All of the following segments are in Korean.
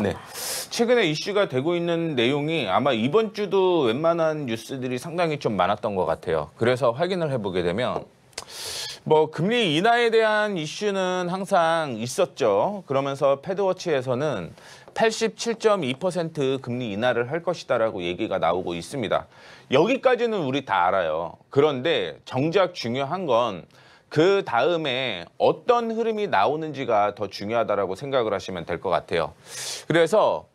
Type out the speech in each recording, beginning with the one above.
네. 최근에 이슈가 되고 있는 내용이 아마 이번 주도 웬만한 뉴스들이 상당히 좀 많았던 것 같아요. 그래서 확인을 해보게 되면 금리 인하에 대한 이슈는 항상 있었죠. 그러면서 패드워치에서는 87.2% 금리 인하를 할 것이다라고 얘기가 나오고 있습니다. 여기까지는 우리 다 알아요. 그런데 정작 중요한 건 그 다음에 어떤 흐름이 나오는지가 더 중요하다라고 생각을 하시면 될 것 같아요. 그래서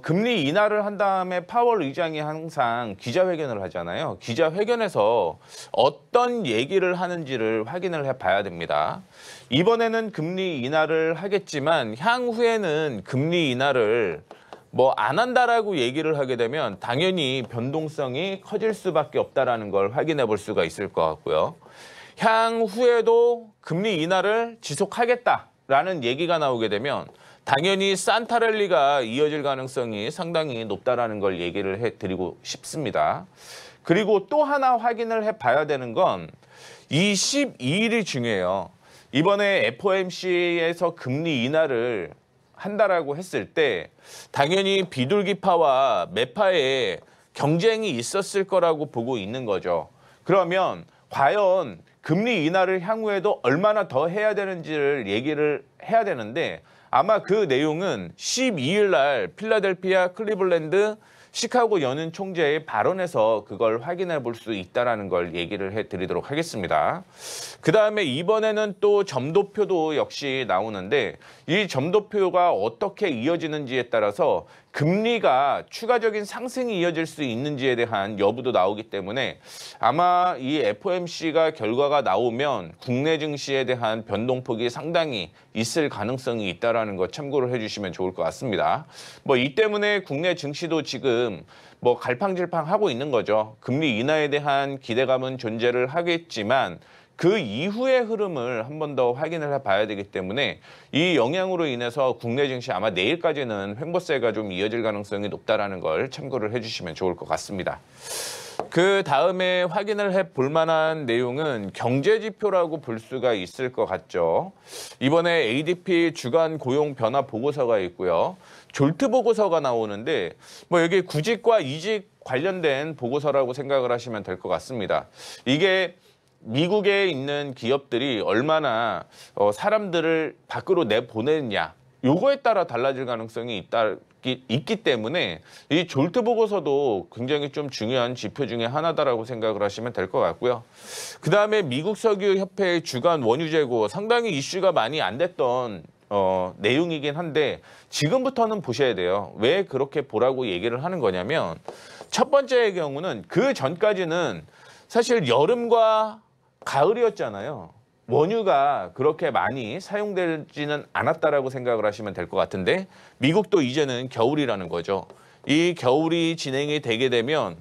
금리 인하를 한 다음에 파월 의장이 항상 기자회견을 하잖아요. 기자회견에서 어떤 얘기를 하는지를 확인을 해봐야 됩니다. 이번에는 금리 인하를 하겠지만 향후에는 금리 인하를 안 한다라고 얘기를 하게 되면 당연히 변동성이 커질 수밖에 없다라는 걸 확인해 볼 수가 있을 것 같고요. 향후에도 금리 인하를 지속하겠다라는 얘기가 나오게 되면 당연히 산타랠리가 이어질 가능성이 상당히 높다라는 걸 얘기를 해드리고 싶습니다. 그리고 또 하나 확인을 해봐야 되는 건 이 12일이 중요해요. 이번에 FOMC에서 금리 인하를 한다라고 했을 때 당연히 비둘기파와 매파의 경쟁이 있었을 거라고 보고 있는 거죠. 그러면 과연 금리 인하를 향후에도 얼마나 더 해야 되는지를 얘기를 해야 되는데 아마 그 내용은 12일 날 필라델피아, 클리블랜드, 시카고 연은 총재의 발언에서 그걸 확인해 볼 수 있다는 걸 얘기를 해드리도록 하겠습니다. 그 다음에 이번에는 또 점도표도 역시 나오는데 이 점도표가 어떻게 이어지는지에 따라서 금리가 추가적인 상승이 이어질 수 있는지에 대한 여부도 나오기 때문에 아마 이 FOMC가 결과가 나오면 국내 증시에 대한 변동폭이 상당히 있을 가능성이 있다는 거 참고를 해주시면 좋을 것 같습니다. 이 때문에 국내 증시도 지금 갈팡질팡하고 있는 거죠. 금리 인하에 대한 기대감은 존재를 하겠지만 그 이후의 흐름을 한 번 더 확인을 해봐야 되기 때문에 이 영향으로 인해서 국내 증시 아마 내일까지는 횡보세가 좀 이어질 가능성이 높다라는 걸 참고를 해주시면 좋을 것 같습니다. 그 다음에 확인을 해볼 만한 내용은 경제지표라고 볼 수가 있을 것 같죠. 이번에 ADP 주간 고용 변화 보고서가 있고요. 졸트 보고서가 나오는데 여기 구직과 이직 관련된 보고서라고 생각을 하시면 될 것 같습니다. 이게 미국에 있는 기업들이 얼마나 사람들을 밖으로 내보내느냐 요거에 따라 달라질 가능성이 있기 때문에 이 졸트 보고서도 굉장히 좀 중요한 지표 중에 하나다라고 생각을 하시면 될 것 같고요. 그 다음에 미국 석유협회의 주간 원유 재고 상당히 이슈가 많이 안 됐던 내용이긴 한데 지금부터는 보셔야 돼요. 왜 그렇게 보라고 얘기를 하는 거냐면 첫 번째의 경우는 그 전까지는 사실 여름과 가을이었잖아요. 원유가 그렇게 많이 사용되지는 않았다라고 생각을 하시면 될 것 같은데 미국도 이제는 겨울이라는 거죠. 이 겨울이 진행이 되게 되면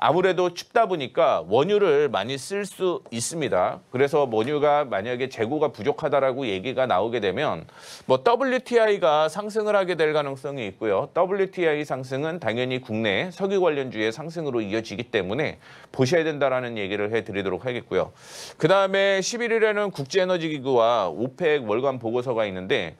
아무래도 춥다 보니까 원유를 많이 쓸 수 있습니다. 그래서 원유가 만약에 재고가 부족하다라고 얘기가 나오게 되면 WTI가 상승을 하게 될 가능성이 있고요. WTI 상승은 당연히 국내 석유 관련주의 상승으로 이어지기 때문에 보셔야 된다라는 얘기를 해드리도록 하겠고요. 그 다음에 11일에는 국제에너지기구와 오펙 월간 보고서가 있는데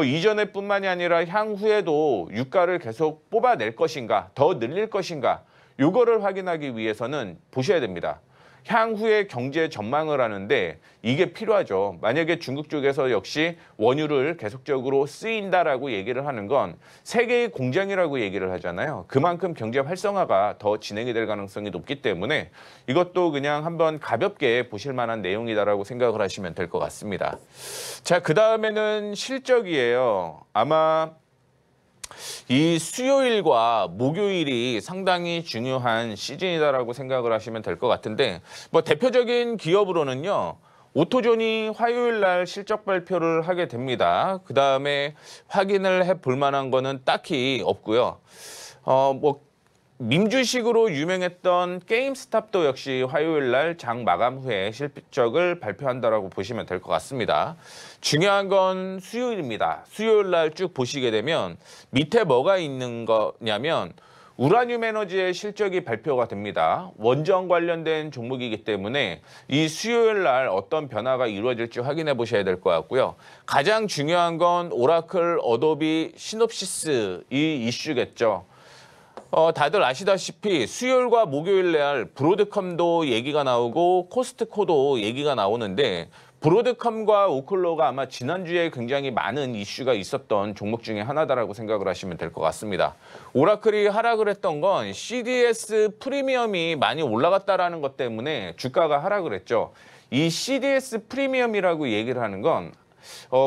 이전에 뿐만이 아니라 향후에도 유가를 계속 뽑아낼 것인가, 더 늘릴 것인가 요거를 확인하기 위해서는 보셔야 됩니다. 향후의 경제 전망을 하는데 이게 필요하죠. 만약에 중국 쪽에서 역시 원유를 계속적으로 쓰인다라고 얘기를 하는 건 세계의 공장이라고 얘기를 하잖아요. 그만큼 경제 활성화가 더 진행이 될 가능성이 높기 때문에 이것도 그냥 한번 가볍게 보실 만한 내용이다라고 생각을 하시면 될 것 같습니다. 자, 그 다음에는 실적이에요. 아마 이 수요일과 목요일이 상당히 중요한 시즌이다라고 생각을 하시면 될 것 같은데 대표적인 기업으로는요. 오토존이 화요일 날 실적 발표를 하게 됩니다. 그 다음에 확인을 해볼 만한 거는 딱히 없고요. 밈주식으로 유명했던 게임스탑도 역시 화요일 날 장 마감 후에 실적을 발표한다라고 보시면 될 것 같습니다. 중요한 건 수요일입니다. 수요일 날 쭉 보시게 되면 밑에 뭐가 있는 거냐면 우라늄 에너지의 실적이 발표가 됩니다. 원전 관련된 종목이기 때문에 이 수요일 날 어떤 변화가 이루어질지 확인해 보셔야 될 것 같고요. 가장 중요한 건 오라클, 어도비, 시놉시스 이 이슈겠죠. 다들 아시다시피 수요일과 목요일 날 브로드컴도 얘기가 나오고 코스트코도 얘기가 나오는데 브로드컴과 오클로가 아마 지난주에 굉장히 많은 이슈가 있었던 종목 중에 하나다라고 생각을 하시면 될 것 같습니다. 오라클이 하락을 했던 건 CDS 프리미엄이 많이 올라갔다라는 것 때문에 주가가 하락을 했죠. 이 CDS 프리미엄이라고 얘기를 하는 건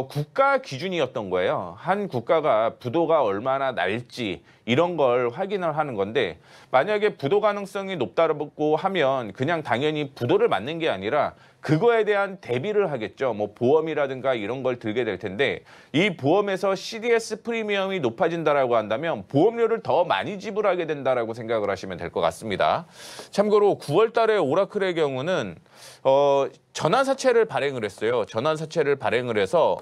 국가 기준이었던 거예요. 한 국가가 부도가 얼마나 날지 이런 걸 확인을 하는 건데 만약에 부도 가능성이 높다고 하면 그냥 당연히 부도를 맞는 게 아니라 그거에 대한 대비를 하겠죠. 뭐 보험이라든가 이런 걸 들게 될 텐데 이 보험에서 CDS 프리미엄이 높아진다라고 한다면 보험료를 더 많이 지불하게 된다라고 생각을 하시면 될 것 같습니다. 참고로 9월 달에 오라클의 경우는 전환사채를 발행을 했어요. 전환사채를 발행을 해서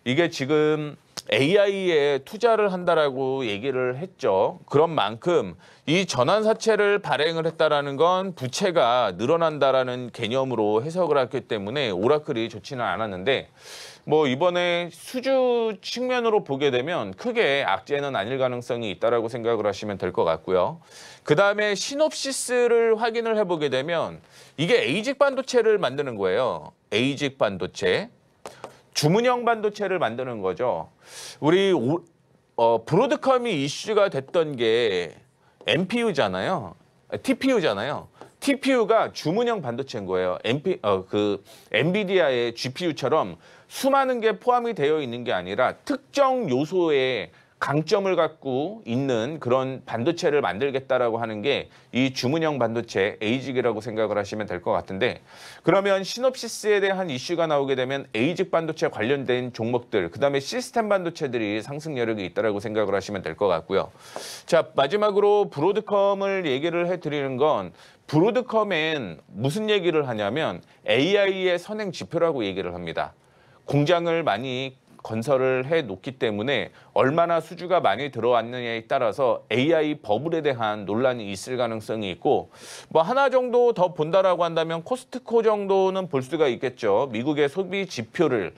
이게 지금 AI에 투자를 한다라고 얘기를 했죠. 그런 만큼 이 전환사채를 발행을 했다라는 건 부채가 늘어난다라는 개념으로 해석을 했기 때문에 오라클이 좋지는 않았는데 뭐 이번에 수주 측면으로 보게 되면 크게 악재는 아닐 가능성이 있다라고 생각을 하시면 될 것 같고요. 그 다음에 시놉시스를 확인을 해보게 되면 이게 에이직 반도체를 만드는 거예요. 에이직 반도체. 주문형 반도체를 만드는 거죠. 우리 브로드컴이 이슈가 됐던 게 NPU잖아요. TPU잖아요. TPU가 주문형 반도체인 거예요. 엔비디아의 GPU처럼 수많은 게 포함이 되어 있는 게 아니라 특정 요소에 강점을 갖고 있는 그런 반도체를 만들겠다라고 하는 게 이 주문형 반도체 에이직이라고 생각을 하시면 될 것 같은데 그러면 시놉시스에 대한 이슈가 나오게 되면 에이직 반도체 관련된 종목들 그다음에 시스템 반도체들이 상승 여력이 있다라고 생각을 하시면 될 것 같고요. 자, 마지막으로 브로드컴을 얘기를 해드리는 건 브로드컴엔 무슨 얘기를 하냐면 AI의 선행 지표라고 얘기를 합니다. 공장을 많이 건설을 해 놓기 때문에 얼마나 수주가 많이 들어왔느냐에 따라서 AI 버블에 대한 논란이 있을 가능성이 있고 뭐 하나 정도 더 본다라고 한다면 코스트코 정도는 볼 수가 있겠죠. 미국의 소비 지표를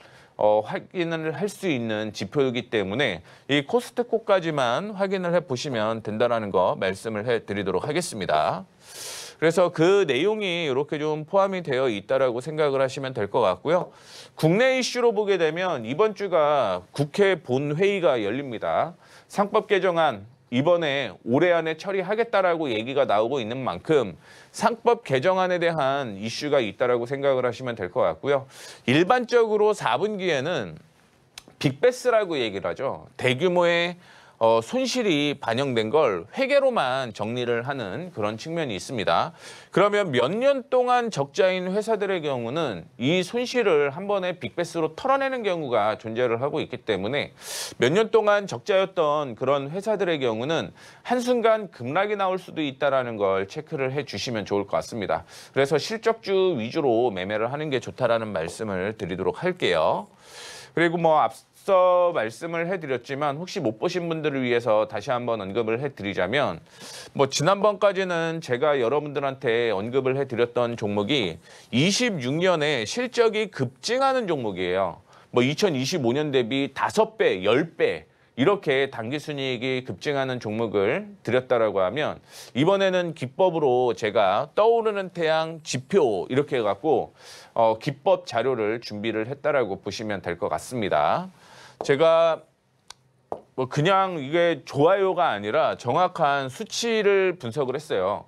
확인을 할 수 있는 지표이기 때문에 이 코스트코까지만 확인을 해보시면 된다는 거 말씀을 해드리도록 하겠습니다. 그래서 그 내용이 이렇게 좀 포함이 되어 있다라고 생각을 하시면 될 것 같고요. 국내 이슈로 보게 되면 이번 주가 국회 본회의가 열립니다. 상법 개정안 이번에 올해 안에 처리하겠다라고 얘기가 나오고 있는 만큼 상법 개정안에 대한 이슈가 있다라고 생각을 하시면 될 것 같고요. 일반적으로 4분기에는 빅베스라고 얘기를 하죠. 대규모의 손실이 반영된 걸 회계로만 정리를 하는 그런 측면이 있습니다. 그러면 몇 년 동안 적자인 회사들의 경우는 이 손실을 한 번에 빅베스로 털어내는 경우가 존재를 하고 있기 때문에 몇 년 동안 적자였던 그런 회사들의 경우는 한순간 급락이 나올 수도 있다는 걸 체크를 해주시면 좋을 것 같습니다. 그래서 실적주 위주로 매매를 하는 게 좋다라는 말씀을 드리도록 할게요. 그리고 뭐 앞서 말씀을 해드렸지만 혹시 못 보신 분들을 위해서 다시 한번 언급을 해드리자면 뭐 지난번까지는 제가 여러분들한테 언급을 해드렸던 종목이 26년에 실적이 급증하는 종목이에요. 뭐 2025년 대비 5배, 10배 이렇게 당기순이익이 급증하는 종목을 드렸다라고 하면 이번에는 기법으로 제가 떠오르는 태양 지표 이렇게 해갖고 기법 자료를 준비를 했다라고 보시면 될 것 같습니다. 제가 뭐 그냥 이게 좋아요가 아니라 정확한 수치를 분석을 했어요.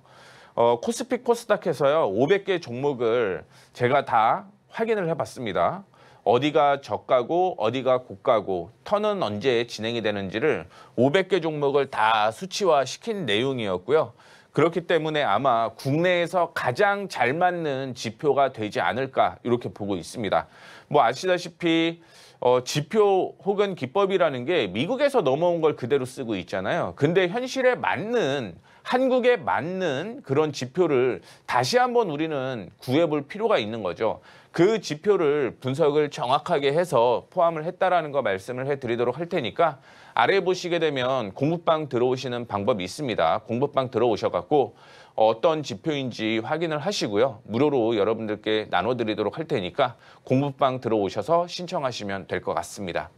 코스피 코스닥에서요 500개 종목을 제가 다 확인을 해봤습니다. 어디가 저가고 어디가 고가고 턴은 언제 진행이 되는지를 500개 종목을 다 수치화 시킨 내용이었고요. 그렇기 때문에 아마 국내에서 가장 잘 맞는 지표가 되지 않을까 이렇게 보고 있습니다. 뭐 아시다시피 지표 혹은 기법이라는 게 미국에서 넘어온 걸 그대로 쓰고 있잖아요. 근데 현실에 맞는 한국에 맞는 그런 지표를 다시 한번 우리는 구해볼 필요가 있는 거죠. 그 지표를 분석을 정확하게 해서 포함을 했다라는 거 말씀을 해드리도록 할 테니까 아래 보시게 되면 공부방 들어오시는 방법이 있습니다. 공부방 들어오셔갖고 어떤 지표인지 확인을 하시고요. 무료로 여러분들께 나눠드리도록 할 테니까 공부방 들어오셔서 신청하시면 될 것 같습니다.